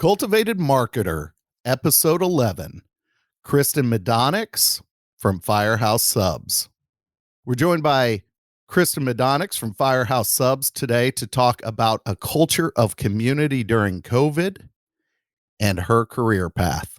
CultivatED Marketer, Episode 11, Kristen Majdanics from Firehouse Subs. We're joined by Kristen Majdanics from Firehouse Subs today to talk about a culture of community during COVID and her career path.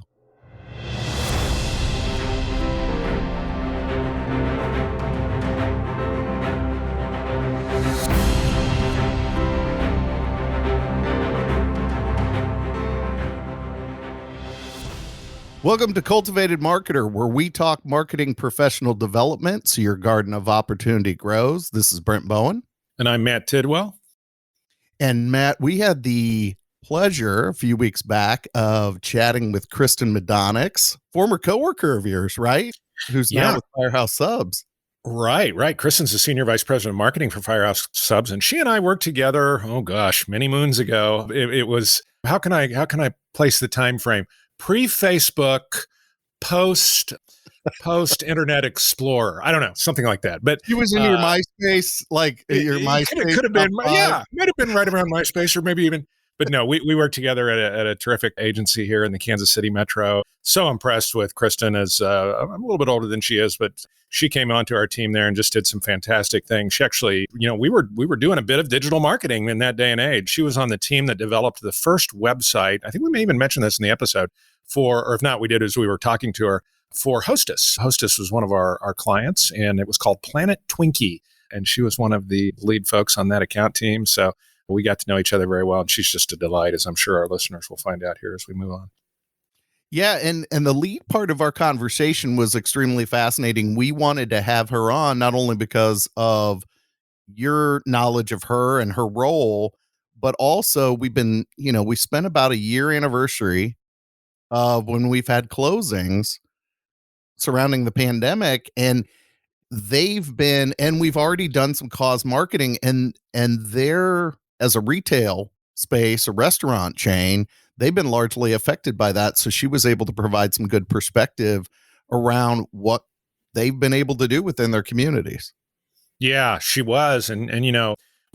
Welcome to CultivatED Marketer, where we talk marketing professional development so your garden of opportunity grows. This is Brent Bowen. And I'm Matt Tidwell. And Matt, we had the pleasure a few weeks back of chatting with Kristen Majdanics, former coworker of yours, right? Who's now with Firehouse Subs. Right. Kristen's the Senior Vice President of Marketing for Firehouse Subs, and she and I worked together, many moons ago. It was, how can I place the time frame? Pre-Facebook, post Internet Explorer. I don't know, something like that. But he was in your MySpace, your MySpace. Could have been, might have been right around MySpace, or maybe even. But no, we worked together at a terrific agency here in the Kansas City metro. So impressed with Kristen, as I'm a little bit older than she is, but she came onto our team there and just did some fantastic things. She actually, we were doing a bit of digital marketing in that day and age. She was on the team that developed the first website. I think we may even mention this in the episode or if not, we did as we were talking to her, for Hostess. Hostess was one of our clients, and it was called Planet Twinkie. And she was one of the lead folks on that account team. So we got to know each other very well. And she's just a delight, as I'm sure our listeners will find out here as we move on. Yeah, and the lead part of our conversation was extremely fascinating. We wanted to have her on not only because of your knowledge of her and her role, but also we spent about a year anniversary of when we've had closings surrounding the pandemic, and we've already done some cause marketing, and they're, as a retail space, a restaurant chain, they've been largely affected by that. So she was able to provide some good perspective around what they've been able to do within their communities. Yeah, she was. And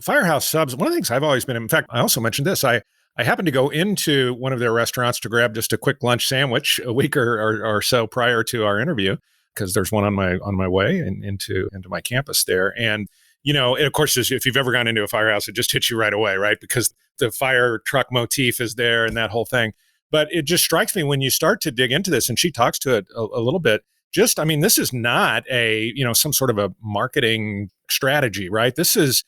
Firehouse Subs, one of the things I've always been, in fact, I also mentioned this, I happened to go into one of their restaurants to grab just a quick lunch sandwich a week or so prior to our interview, because there's one on my way into my campus there. And, of course, if you've ever gone into a firehouse, it just hits you right away, right? Because the fire truck motif is there and that whole thing. But it just strikes me when you start to dig into this, and she talks to it a little bit, this is not some sort of a marketing strategy, right? This is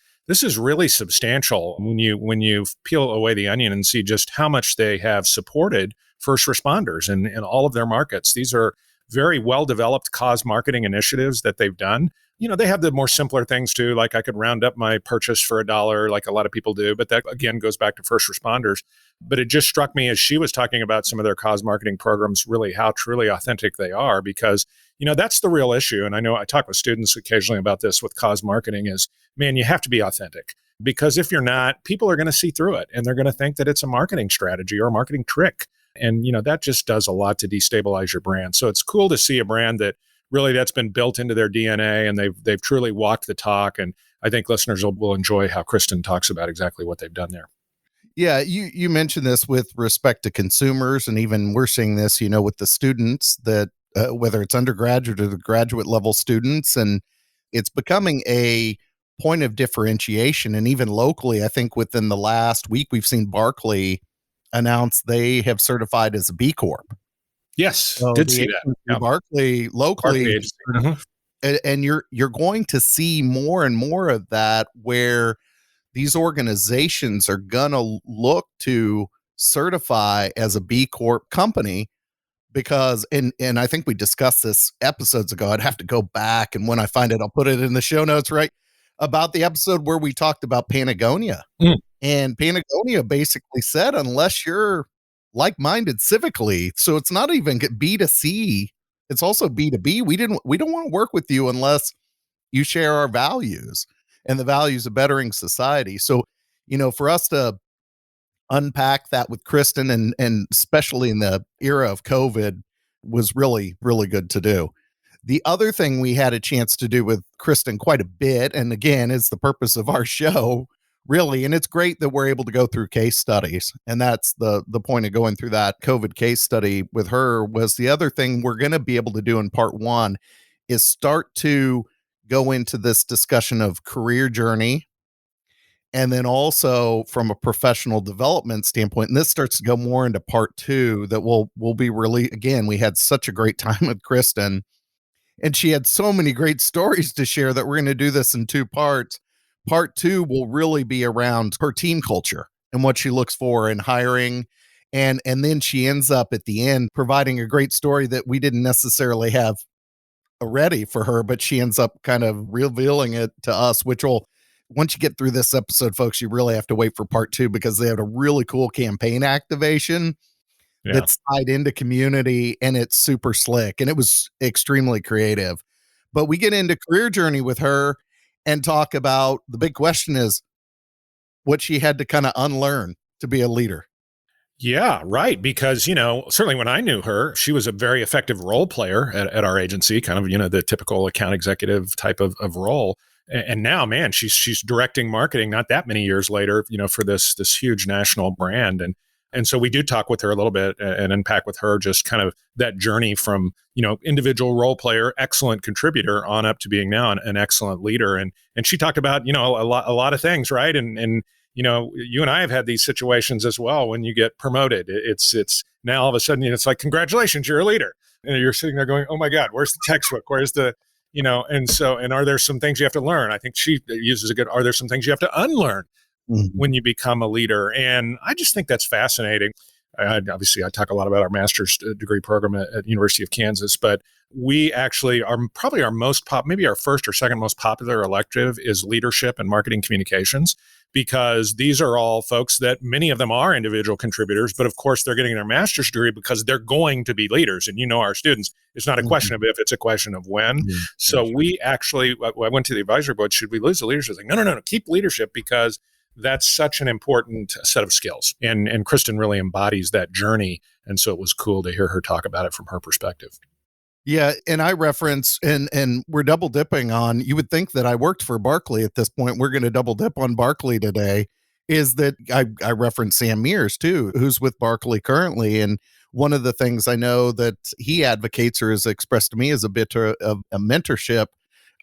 really substantial when you peel away the onion and see just how much they have supported first responders in all of their markets. These are very well-developed cause marketing initiatives that they've done. They have the more simpler things too, like I could round up my purchase for $1, like a lot of people do, but that again goes back to first responders. But it just struck me as she was talking about some of their cause marketing programs, really how truly authentic they are, because that's the real issue. And I know I talk with students occasionally about this with cause marketing is, man, you have to be authentic, because if you're not, people are going to see through it and they're going to think that it's a marketing strategy or a marketing trick. And, that just does a lot to destabilize your brand. So it's cool to see a brand that really that's been built into their DNA, and they've truly walked the talk. And I think listeners will enjoy how Kristen talks about exactly what they've done there. Yeah, you mentioned this with respect to consumers, and even we're seeing this, with the students that whether it's undergraduate or the graduate level students, and it's becoming a point of differentiation. And even locally, I think within the last week, we've seen Barclay announce they have certified as a B Corp. Yes, so did see that. Yeah. Barclay locally, Barclay. And you're going to see more and more of that, where these organizations are gonna look to certify as a B Corp company, because and I think we discussed this episodes ago. I'd have to go back, and when I find it, I'll put it in the show notes, right? About the episode where we talked about Patagonia. And Patagonia basically said, unless you're like-minded civically, so it's not even B2C, it's also B2B. We don't want to work with you unless you share our values and the values of bettering society. So, for us to unpack that with Kristen, and especially in the era of COVID, was really, really good to do. The other thing we had a chance to do with Kristen quite a bit, and again, is the purpose of our show, Really. And it's great that we're able to go through case studies. And that's the point of going through that COVID case study with her. Was the other thing we're going to be able to do in part one is start to go into this discussion of career journey, and then also from a professional development standpoint. And this starts to go more into part two that will be really, again, we had such a great time with Kristen, and she had so many great stories to share that we're going to do this in two parts. Part two will really be around her team culture and what she looks for in hiring. And then she ends up at the end providing a great story that we didn't necessarily have ready for her, but she ends up kind of revealing it to us, which will, once you get through this episode, folks, you really have to wait for part two because they had a really cool campaign activation Yeah. that's tied into community, and it's super slick and it was extremely creative. But we get into career journey with her and talk about the big question is what she had to kind of unlearn to be a leader. Yeah, right. Because, certainly when I knew her, she was a very effective role player at our agency, kind of, the typical account executive type of role. And now, man, she's directing marketing not that many years later, for this huge national brand. And so we do talk with her a little bit and unpack with her just kind of that journey from, individual role player, excellent contributor on up to being now an excellent leader. And she talked about, a lot of things, right? And you and I have had these situations as well when you get promoted. It's now all of a sudden, it's like, congratulations, you're a leader. And you're sitting there going, oh my God, where's the textbook? Where's the, and are there some things you have to learn? I think she uses are there some things you have to unlearn when you become a leader? And I just think that's fascinating. Obviously, I talk a lot about our master's degree program at University of Kansas, but we actually are probably our most maybe our first or second most popular elective is leadership and marketing communications, because these are all folks that many of them are individual contributors, but of course they're getting their master's degree because they're going to be leaders. And our students, it's not a question of if, it's a question of when. So we actually, I went to the advisory board, should we lose the leadership? Like, no, keep leadership, because that's such an important set of skills. And Kristen really embodies that journey. And so it was cool to hear her talk about it from her perspective. Yeah, and I reference and we're double dipping on, you would think that I worked for Barkley at this point. We're going to double dip on Barkley today. Is that I reference Sam Mears too, who's with Barkley currently. And one of the things I know that he advocates or has expressed to me as a bit of a mentorship,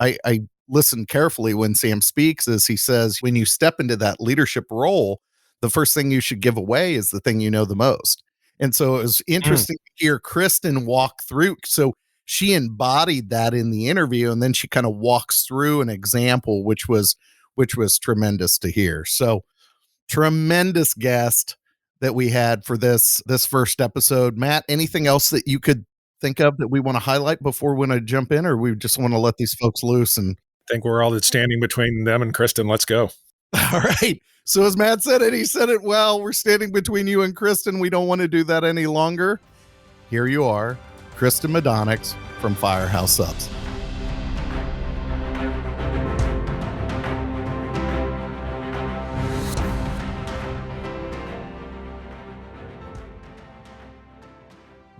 I listen carefully when Sam speaks, is he says, when you step into that leadership role, the first thing you should give away is the thing you know the most. And so it was interesting to hear Kristen walk through. So she embodied that in the interview, and then she kind of walks through an example, which was tremendous to hear. So tremendous guest that we had for this first episode. Matt, anything else that you could think of that we want to highlight before we want to jump in, or we just want to let these folks loose? And I think we're all that's standing between them and Kristen. Let's go. All right. So as Matt said it, he said it well. We're standing between you and Kristen. We don't want to do that any longer. Here you are, Kristen Majdanics from Firehouse Subs.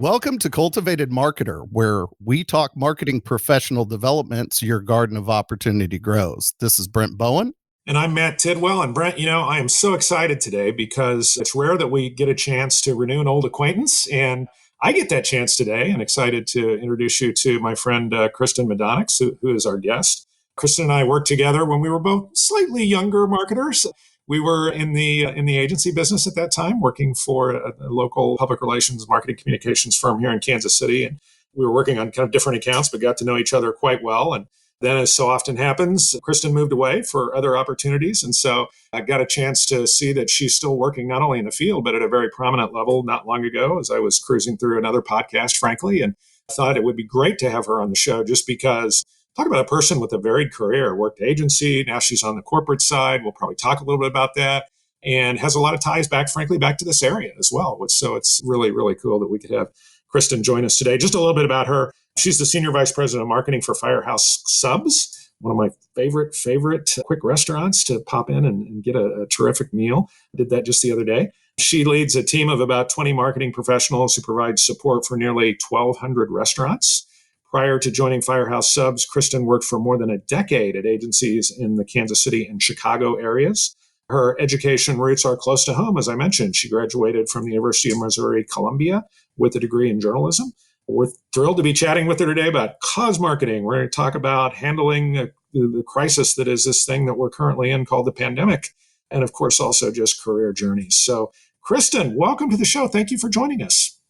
Welcome to CultivatED Marketer, where we talk marketing professional development so your garden of opportunity grows. This is Brent Bowen. And I'm Matt Tidwell. And Brent, I am so excited today because it's rare that we get a chance to renew an old acquaintance. And I get that chance today, and excited to introduce you to my friend, Kristen Majdanics, who is our guest. Kristen and I worked together when we were both slightly younger marketers. We were in the agency business at that time, working for a local public relations marketing communications firm here in Kansas City. And we were working on kind of different accounts, but got to know each other quite well. And then, as so often happens, Kristen moved away for other opportunities. And so I got a chance to see that she's still working not only in the field, but at a very prominent level not long ago, as I was cruising through another podcast, frankly, and thought it would be great to have her on the show just because talk about a person with a varied career, worked agency. Now she's on the corporate side. We'll probably talk a little bit about that, and has a lot of ties back to this area as well. So it's really, really cool that we could have Kristen join us today. Just a little bit about her. She's the Senior Vice President of Marketing for Firehouse Subs, one of my favorite quick restaurants to pop in and get a terrific meal. I did that just the other day. She leads a team of about 20 marketing professionals who provide support for nearly 1,200 restaurants. Prior to joining Firehouse Subs, Kristen worked for more than a decade at agencies in the Kansas City and Chicago areas. Her education roots are close to home. As I mentioned, she graduated from the University of Missouri Columbia with a degree in journalism. We're thrilled to be chatting with her today about cause marketing. We're going to talk about handling the crisis that is this thing that we're currently in called the pandemic. And of course, also just career journeys. So, Kristen, welcome to the show. Thank you for joining us.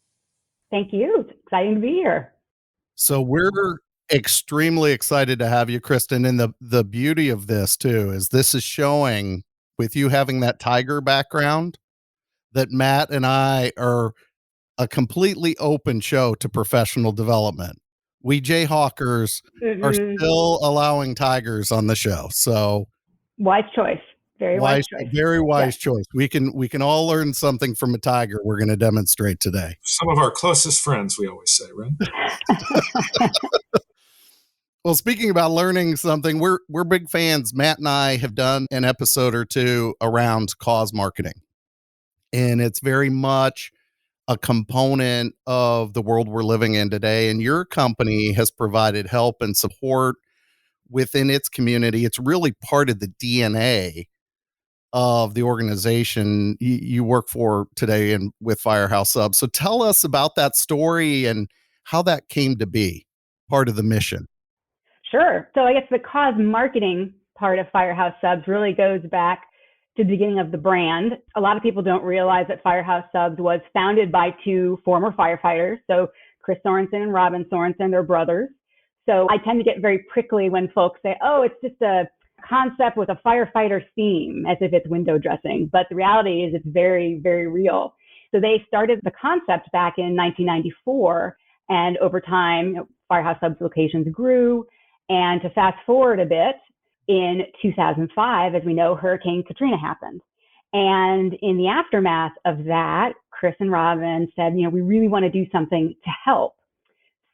Thank you. It's exciting to be here. So we're extremely excited to have you, Kristen. And the beauty of this too is this is showing, with you having that tiger background, that Matt and I are a completely open show to professional development. We Jayhawkers are still allowing tigers on the show. So wise choice. Very wise choice. Very wise choice. We can all learn something from a tiger. We're going to demonstrate today. Some of our closest friends, we always say, right? Well, speaking about learning something, we're big fans. Matt and I have done an episode or two around cause marketing, and it's very much a component of the world we're living in today. And your company has provided help and support within its community. It's really part of the DNA of the organization you work for today and with Firehouse Subs. So tell us about that story and how that came to be part of the mission. Sure. So I guess the cause marketing part of Firehouse Subs really goes back to the beginning of the brand. A lot of people don't realize that Firehouse Subs was founded by two former firefighters. So Chris Sorensen and Robin Sorensen, they're brothers. So I tend to get very prickly when folks say, oh, it's just a concept with a firefighter theme, as if it's window dressing. But the reality is it's very, very real. So they started the concept back in 1994. And over time, Firehouse Subs locations grew. And to fast forward a bit, in 2005, as we know, Hurricane Katrina happened. And in the aftermath of that, Chris and Robin said, we really want to do something to help.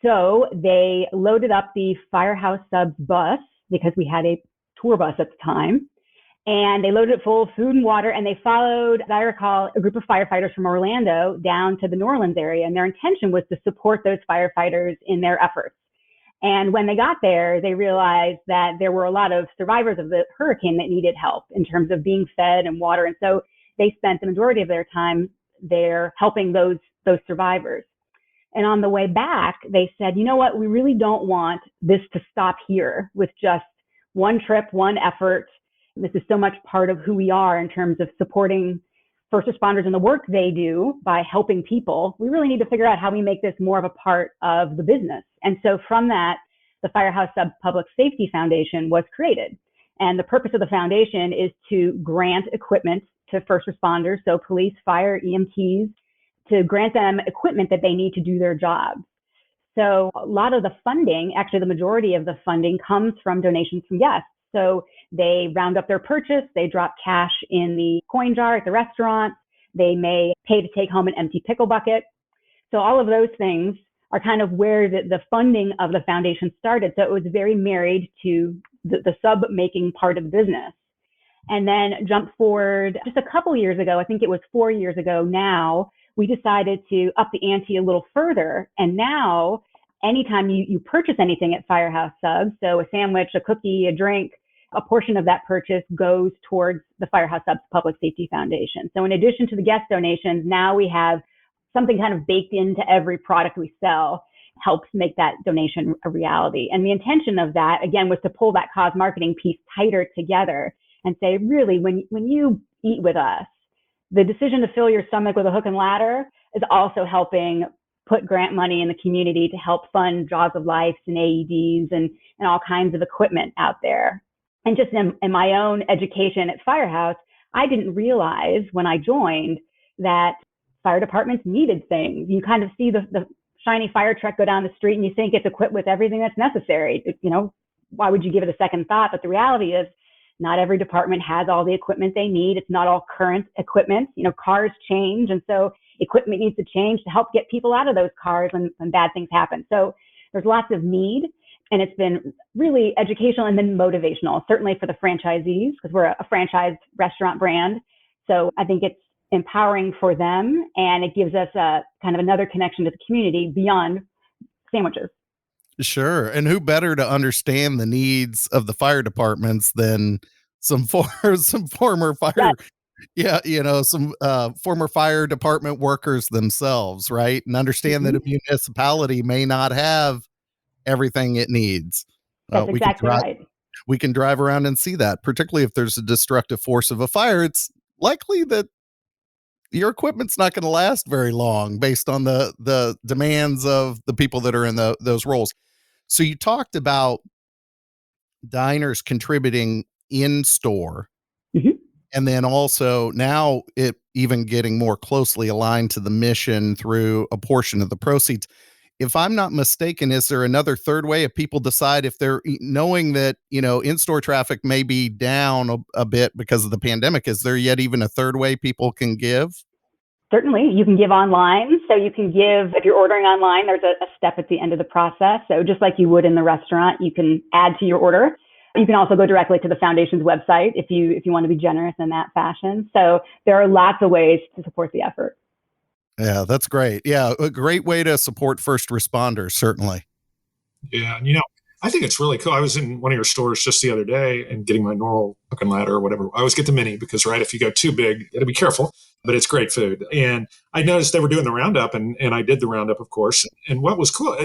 So they loaded up the Firehouse Subs bus, because we had a tour bus at the time, and they loaded it full of food and water, and they followed, as I recall, a group of firefighters from Orlando down to the New Orleans area, and their intention was to support those firefighters in their efforts. And when they got there, they realized that there were a lot of survivors of the hurricane that needed help in terms of being fed and water. And so they spent the majority of their time there helping those survivors. And on the way back, they said, you know what, we really don't want this to stop here with just one trip, one effort. This is so much part of who we are in terms of supporting first responders and the work they do by helping people. We really need to figure out how we make this more of a part of the business. And so from that, the Firehouse Subs Public Safety Foundation was created. And the purpose of the foundation is to grant equipment to first responders, so police, fire, EMTs, to grant them equipment that they need to do their jobs. So a lot of the funding, actually the majority of the funding, comes from donations from guests. So they round up their purchase, they drop cash in the coin jar at the restaurant, they may pay to take home an empty pickle bucket. So all of those things are kind of where the funding of the foundation started. So it was very married to the sub-making part of the business. And then jump forward just a couple years ago, I think it was 4 years ago now, we decided to up the ante a little further. And now, anytime you purchase anything at Firehouse Subs, so a sandwich, a cookie, a drink, a portion of that purchase goes towards the Firehouse Subs Public Safety Foundation. So in addition to the guest donations, now we have something kind of baked into every product we sell, helps make that donation a reality. And the intention of that, again, was to pull that cause marketing piece tighter together and say, really, when you eat with us, the decision to fill your stomach with a hook and ladder is also helping put grant money in the community to help fund Jaws of Life and AEDs and all kinds of equipment out there. And just in my own education at Firehouse, I didn't realize when I joined that fire departments needed things. You kind of see the shiny fire truck go down the street and you think it's equipped with everything that's necessary. Why would you give it a second thought? But the reality is not every department has all the equipment they need. It's not all current equipment. Cars change. And so equipment needs to change to help get people out of those cars when bad things happen. So there's lots of need. And it's been really educational and then motivational, certainly for the franchisees, because we're a franchised restaurant brand. So I think it's empowering for them, and it gives us a kind of another connection to the community beyond sandwiches. Sure. And who better to understand the needs of the fire departments than some former fire, Yes. yeah, some former fire department workers themselves, right? And understand that Mhm. a municipality may not have everything it needs. That's We can exactly drive right. we can drive around and see that, particularly if there's a destructive force of a fire. It's likely that your equipment's not going to last very long based on the demands of the people that are in those roles. So you talked about diners contributing in store, Mhm. and then also now it even getting more closely aligned to the mission through a portion of the proceeds. If I'm not mistaken, is there another third way if people decide, if they're knowing that, in-store traffic may be down a bit because of the pandemic, is there yet even a third way people can give? Certainly, you can give online. So you can give, if you're ordering online, there's a step at the end of the process. So just like you would in the restaurant, you can add to your order. You can also go directly to the foundation's website if you want to be generous in that fashion. So there are lots of ways to support the effort. Yeah, that's great. Yeah, a great way to support first responders, certainly. Yeah, and I think it's really cool. I was in one of your stores just the other day and getting my normal cooking ladder or whatever. I always get the mini because, right, if you go too big, you got to be careful, but it's great food. And I noticed they were doing the roundup, and I did the roundup, of course. And what was cool,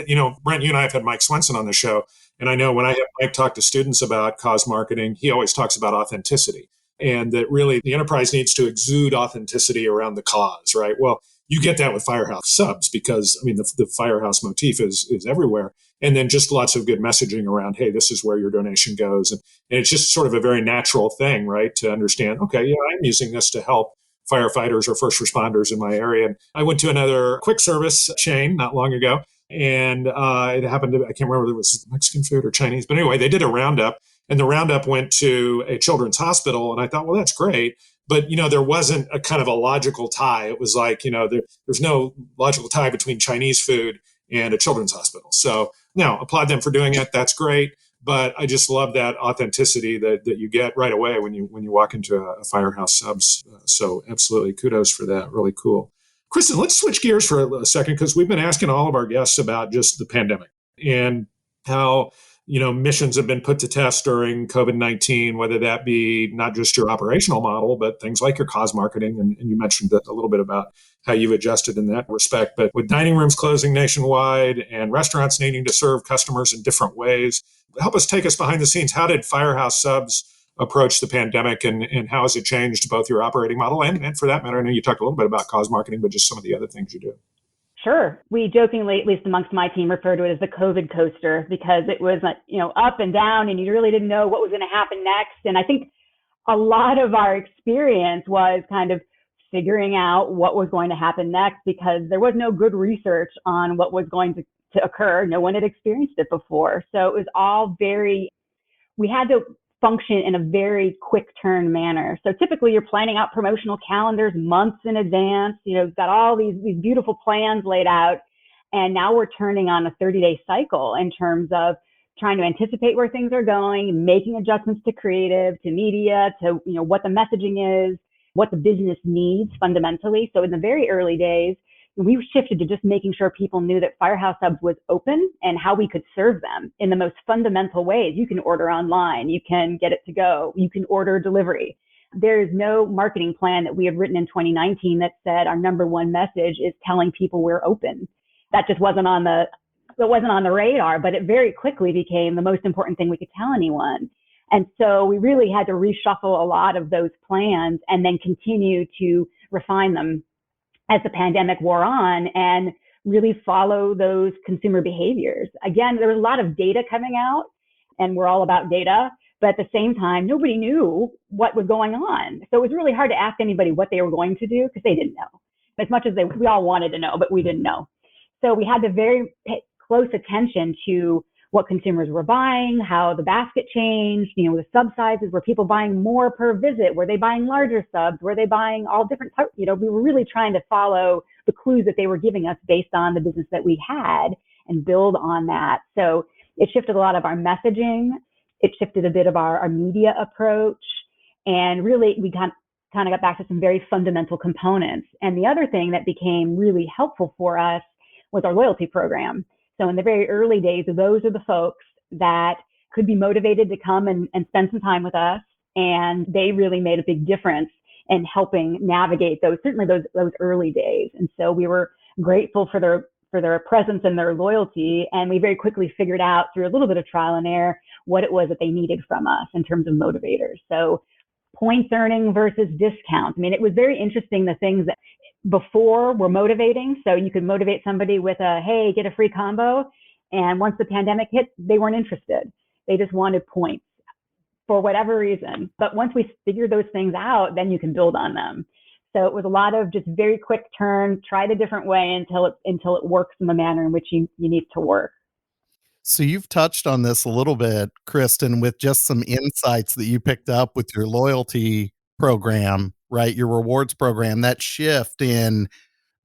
Brent, you and I have had Mike Swenson on the show. And I know when I have Mike talk to students about cause marketing, he always talks about authenticity, and that really the enterprise needs to exude authenticity around the cause, right? Well, you get that with Firehouse Subs because, I mean, the Firehouse motif is everywhere. And then just lots of good messaging around, hey, this is where your donation goes. And it's just sort of a very natural thing, right? To understand, okay, yeah, I'm using this to help firefighters or first responders in my area. And I went to another quick service chain not long ago. And it happened to, I can't remember if it was Mexican food or Chinese, but anyway, they did a roundup, and the roundup went to a children's hospital. And I thought, well, that's great. But, there wasn't a kind of a logical tie. It was like, there's no logical tie between Chinese food and a children's hospital. So now applaud them for doing it. That's great. But I just love that authenticity that you get right away when you walk into a Firehouse Subs. So absolutely kudos for that. Really cool. Kristen, let's switch gears for a second because we've been asking all of our guests about just the pandemic and how missions have been put to test during COVID-19, whether that be not just your operational model, but things like your cause marketing. And you mentioned a little bit about how you've adjusted in that respect. But with dining rooms closing nationwide and restaurants needing to serve customers in different ways, take us behind the scenes. How did Firehouse Subs approach the pandemic, and how has it changed both your operating model and for that matter, I know you talked a little bit about cause marketing, but just some of the other things you do? Sure. We jokingly, at least amongst my team, refer to it as the COVID coaster because it was, up and down, and you really didn't know what was going to happen next. And I think a lot of our experience was kind of figuring out what was going to happen next because there was no good research on what was going to occur. No one had experienced it before. So it was all we had to function in a very quick turn manner. So typically you're planning out promotional calendars months in advance, got all these beautiful plans laid out. And now we're turning on a 30-day cycle in terms of trying to anticipate where things are going, making adjustments to creative, to media, to, what the messaging is, what the business needs fundamentally. So in the very early days, we shifted to just making sure people knew that Firehouse Subs was open and how we could serve them in the most fundamental ways. You can order online, you can get it to go, you can order delivery. There is no marketing plan that we have written in 2019 that said our number one message is telling people we're open. That just wasn't on the radar, but it very quickly became the most important thing we could tell anyone. And so we really had to reshuffle a lot of those plans and then continue to refine them as the pandemic wore on and really follow those consumer behaviors. Again, there was a lot of data coming out, and we're all about data, but at the same time, nobody knew what was going on. So it was really hard to ask anybody what they were going to do because they didn't know. As much as we all wanted to know, but we didn't know. So we had to very pay close attention to what consumers were buying, how the basket changed, the sub sizes. Were people buying more per visit? Were they buying larger subs? Were they buying all different types? We were really trying to follow the clues that they were giving us based on the business that we had and build on that. So it shifted a lot of our messaging. It shifted a bit of our media approach. And really, we kind of got back to some very fundamental components. And the other thing that became really helpful for us was our loyalty program. So in the very early days, those are the folks that could be motivated to come and spend some time with us. And they really made a big difference in helping navigate certainly those early days. And so we were grateful for their presence and their loyalty. And we very quickly figured out through a little bit of trial and error what it was that they needed from us in terms of motivators. So points earning versus discounts. I mean, it was very interesting, the things that before were motivating. So you could motivate somebody with hey, get a free combo. And once the pandemic hit, they weren't interested. They just wanted points for whatever reason. But once we figure those things out, then you can build on them. So it was a lot of just very quick turn, try it a different way until it works in the manner in which you need to work. So you've touched on this a little bit, Kristen, with just some insights that you picked up with your loyalty program, right? Your rewards program, that shift in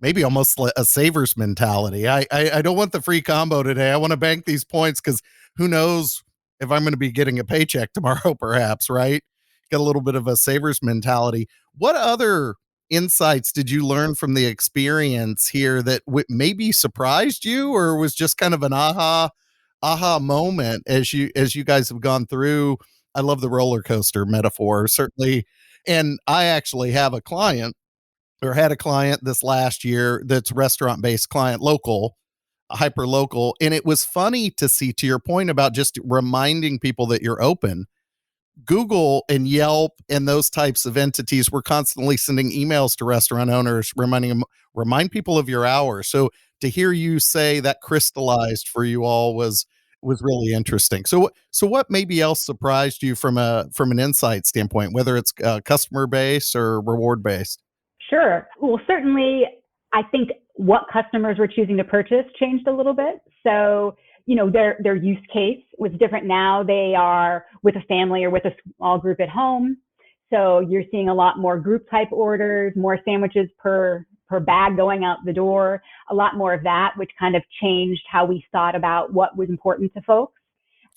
maybe almost like a saver's mentality. I don't want the free combo today. I want to bank these points because who knows if I'm going to be getting a paycheck tomorrow, perhaps, right? Got a little bit of a saver's mentality. What other insights did you learn from the experience here that maybe surprised you, or was just kind of an aha moment as you guys have gone through? I love the roller coaster metaphor, certainly. And I actually have a client, or had a client this last year, that's restaurant based client, local, hyper local. And it was funny to see, to your point about just reminding people that you're open. Google and Yelp and those types of entities were constantly sending emails to restaurant owners, reminding them, remind people of your hours. So to hear you say that crystallized for you all was really interesting. So what maybe else surprised you from an insight standpoint, whether it's customer base or reward based? Sure. Well, certainly, I think what customers were choosing to purchase changed a little bit. So, their use case was different now. They are with a family or with a small group at home. So you're seeing a lot more group type orders, more sandwiches per bag going out the door, a lot more of that, which kind of changed how we thought about what was important to folks.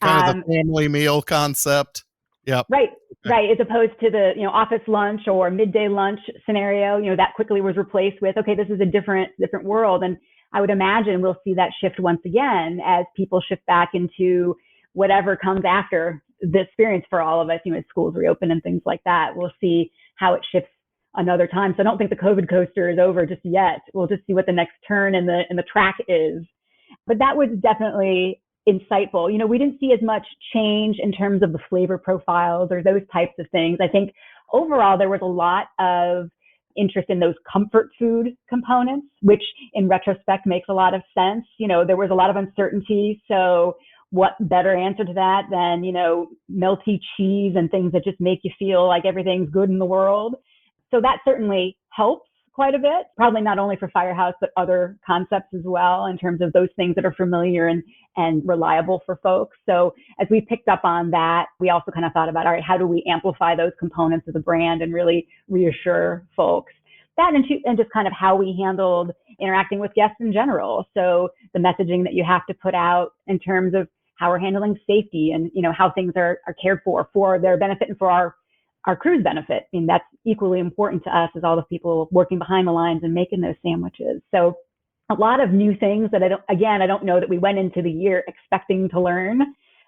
Kind of the family meal concept. Yep. Right. As opposed to the, office lunch or midday lunch scenario, that quickly was replaced with, okay, this is a different world. And I would imagine we'll see that shift once again as people shift back into whatever comes after the experience for all of us, as schools reopen and things like that. We'll see how it shifts another time. So I don't think the COVID coaster is over just yet. We'll just see what the next turn in the track is. But that was definitely insightful. We didn't see as much change in terms of the flavor profiles or those types of things. I think overall there was a lot of interest in those comfort food components, which in retrospect makes a lot of sense. There was a lot of uncertainty. So what better answer to that than, melty cheese and things that just make you feel like everything's good in the world. So that certainly helps quite a bit, probably not only for Firehouse, but other concepts as well, in terms of those things that are familiar and reliable for folks. So as we picked up on that, we also kind of thought about, all right, how do we amplify those components of the brand and really reassure folks? That and just kind of how we handled interacting with guests in general. So the messaging that you have to put out in terms of how we're handling safety and, how things are cared for their benefit and for our crew's benefit. I mean, that's equally important to us as all the people working behind the lines and making those sandwiches. So a lot of new things that I don't know that we went into the year expecting to learn,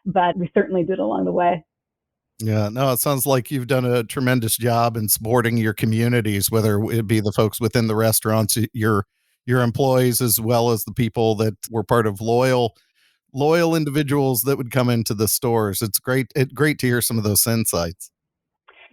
but we certainly did along the way. Yeah, no, it sounds like you've done a tremendous job in supporting your communities, whether it be the folks within the restaurants, your employees, as well as the people that were part of loyal individuals that would come into the stores. It's great to hear some of those insights.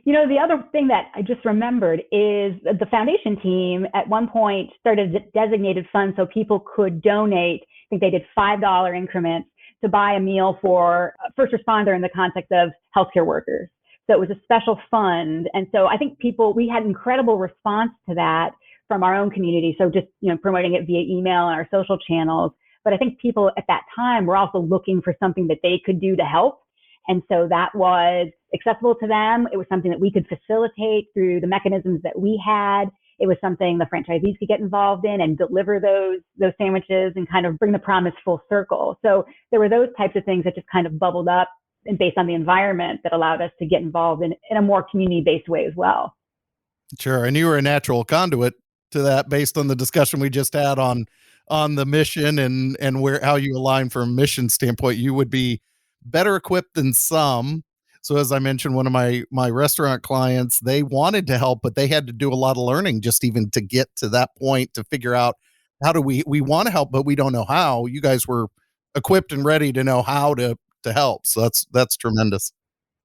The other thing that I just remembered is the foundation team at one point started a designated fund so people could donate. I think they did $5 increments to buy a meal for a first responder in the context of healthcare workers. So it was a special fund. And so I think we had incredible response to that from our own community. So just, promoting it via email and our social channels. But I think people at that time were also looking for something that they could do to help. And so that was accessible to them. It was something that we could facilitate through the mechanisms that we had. It was something the franchisees could get involved in and deliver those sandwiches and kind of bring the promise full circle. So there were those types of things that just kind of bubbled up and based on the environment that allowed us to get involved in a more community-based way as well. Sure. And you were a natural conduit to that based on the discussion we just had on the mission and how you align from a mission standpoint. You would be better equipped than some. So as I mentioned, one of my restaurant clients, they wanted to help, but they had to do a lot of learning just even to get to that point to figure out how do we want to help, but we don't know how. You guys were equipped and ready to know how to help. So that's tremendous.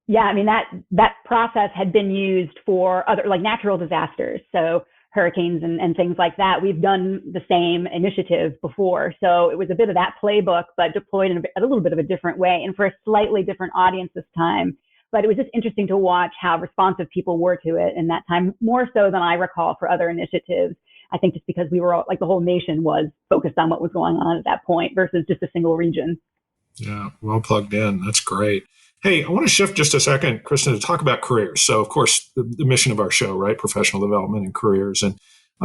Yeah, I mean, that process had been used for other, like, natural disasters. So hurricanes and things like that. We've done the same initiative before. So it was a bit of that playbook, but deployed in a little bit of a different way and for a slightly different audience this time. But it was just interesting to watch how responsive people were to it in that time, more so than I recall for other initiatives. I think just because we were all, like, the whole nation was focused on what was going on at that point versus just a single region. Yeah, well plugged in. That's great. Hey, I want to shift just a second, Kristen, to talk about careers. So, of course, the mission of our show, right? Professional development and careers, and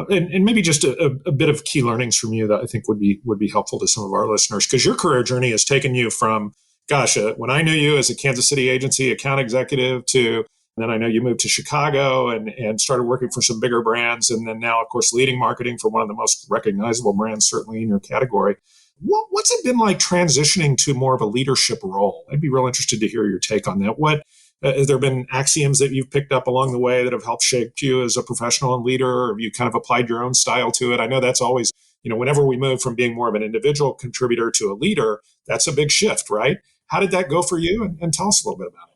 maybe just a bit of key learnings from you that I think would be helpful to some of our listeners, because your career journey has taken you from, gosh, when I knew you as a Kansas City agency account executive to, then I know you moved to Chicago and started working for some bigger brands, and then now, of course, leading marketing for one of the most recognizable brands, certainly in your category. What's it been like transitioning to more of a leadership role? I'd be real interested to hear your take on that. What has there been axioms that you've picked up along the way that have helped shape you as a professional and leader, or have you kind of applied your own style to it? I know that's always, whenever we move from being more of an individual contributor to a leader, that's a big shift, right? How did that go for you? And tell us a little bit about it.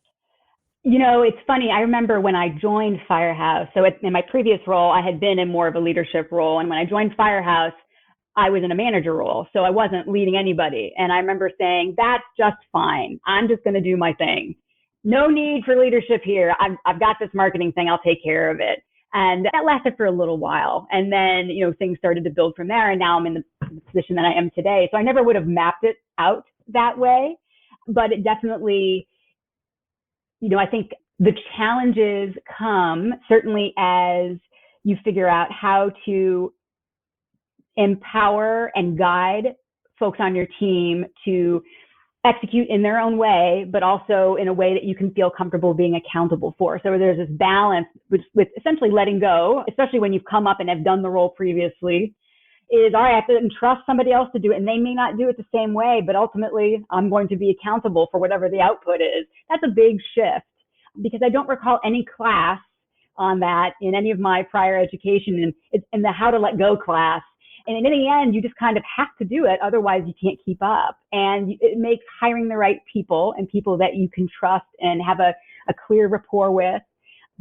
It's funny. I remember when I joined Firehouse. So in my previous role, I had been in more of a leadership role. And when I joined Firehouse, I was in a manager role, so I wasn't leading anybody. And I remember saying, that's just fine. I'm just going to do my thing. No need for leadership here. I've got this marketing thing. I'll take care of it. And that lasted for a little while. And then, things started to build from there. And now I'm in the position that I am today. So I never would have mapped it out that way. But it definitely, I think the challenges come certainly as you figure out how to empower and guide folks on your team to execute in their own way, but also in a way that you can feel comfortable being accountable for. So there's this balance with essentially letting go, especially when you've come up and have done the role previously, is, all right, I have to entrust somebody else to do it, and they may not do it the same way, but ultimately I'm going to be accountable for whatever the output is. That's a big shift, because I don't recall any class on that in any of my prior education, and it's in the How to Let Go class. And in the end, you just kind of have to do it. Otherwise, you can't keep up. And it makes hiring the right people and people that you can trust and have a clear rapport with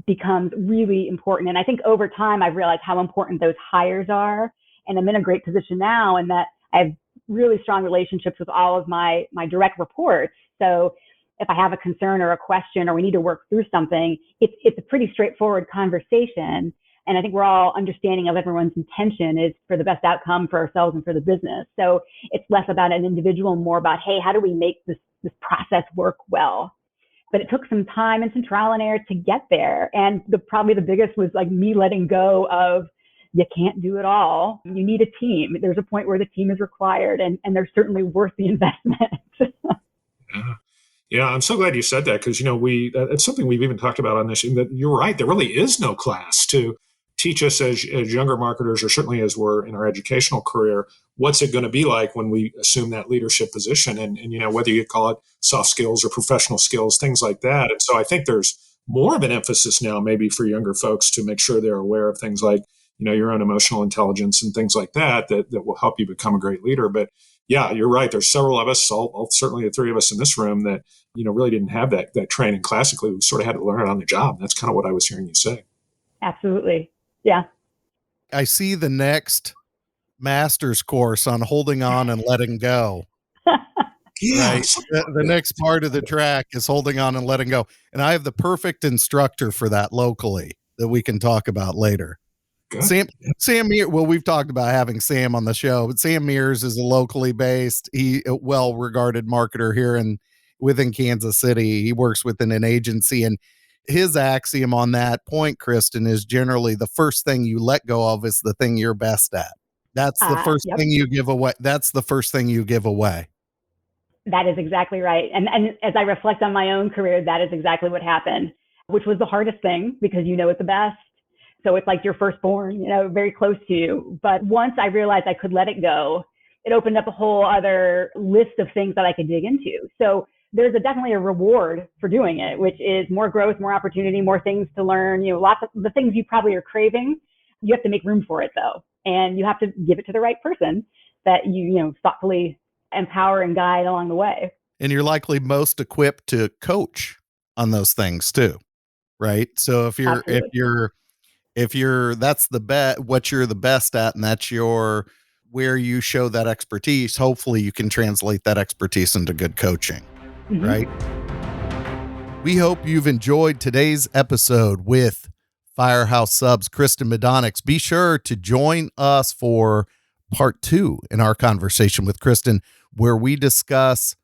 becomes really important. And I think over time, I've realized how important those hires are. And I'm in a great position now in that I have really strong relationships with all of my direct reports. So if I have a concern or a question or we need to work through something, it's a pretty straightforward conversation. And I think we're all understanding of everyone's intention is for the best outcome for ourselves and for the business. So it's less about an individual, more about, hey, how do we make this process work well? But it took some time and some trial and error to get there. And probably the biggest was like me letting go of, you can't do it all. You need a team. There's a point where the team is required, and they're certainly worth the investment. Yeah, I'm so glad you said that, because it's something we've even talked about on this. That you're right, there really is no class to teach us as younger marketers, or certainly as we're in our educational career, what's it going to be like when we assume that leadership position, and whether you call it soft skills or professional skills, things like that. And so I think there's more of an emphasis now, maybe for younger folks, to make sure they're aware of things like your own emotional intelligence and things like that will help you become a great leader. But yeah, you're right. There's several of us, certainly the three of us in this room, that really didn't have that training classically. We sort of had to learn it on the job. That's kind of what I was hearing you say. Absolutely. Yeah. I see the next master's course on holding on and letting go. Yeah. Right. The next part of the track is holding on and letting go. And I have the perfect instructor for that locally that we can talk about later. Good. Sam Mears, well, we've talked about having Sam on the show, but Sam Mears is a locally based, a well-regarded marketer here within Kansas City. He works within an agency, and his axiom on that point, Kristen, is generally the first thing you let go of is the thing you're best at. That's the first thing you give away. That's the first thing you give away. That is exactly right. And as I reflect on my own career, that is exactly what happened, which was the hardest thing, because it's the best. So it's like your firstborn, very close to you. But once I realized I could let it go, it opened up a whole other list of things that I could dig into. So there's definitely a reward for doing it, which is more growth, more opportunity, more things to learn, lots of the things you probably are craving. You have to make room for it though. And you have to give it to the right person that you thoughtfully empower and guide along the way. And you're likely most equipped to coach on those things too, right? So if you're that's what you're the best at, and that's where you show that expertise, hopefully you can translate that expertise into good coaching, right? We hope you've enjoyed today's episode with Firehouse Subs, Kristen Majdanics. Be sure to join us for part 2 in our conversation with Kristen, where we discuss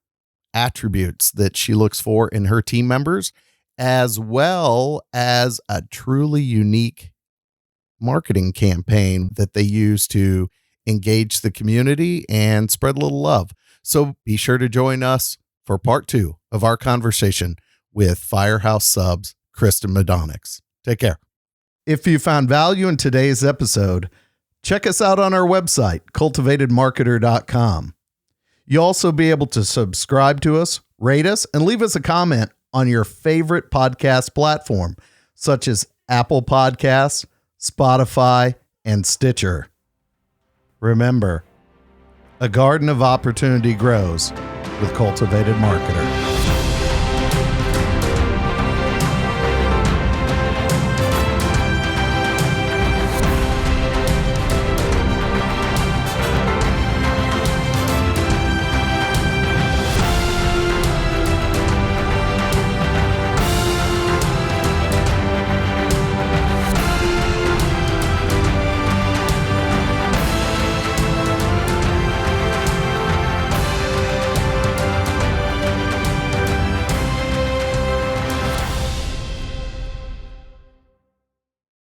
attributes that she looks for in her team members, as well as a truly unique marketing campaign that they use to engage the community and spread a little love. So be sure to join us for part 2 of our conversation with Firehouse Subs, Kristen Majdanics. Take care. If you found value in today's episode, check us out on our website, CultivatedMarketer.com. You'll also be able to subscribe to us, rate us, and leave us a comment on your favorite podcast platform, such as Apple Podcasts, Spotify, and Stitcher. Remember, a garden of opportunity grows with Cultivated Marketer.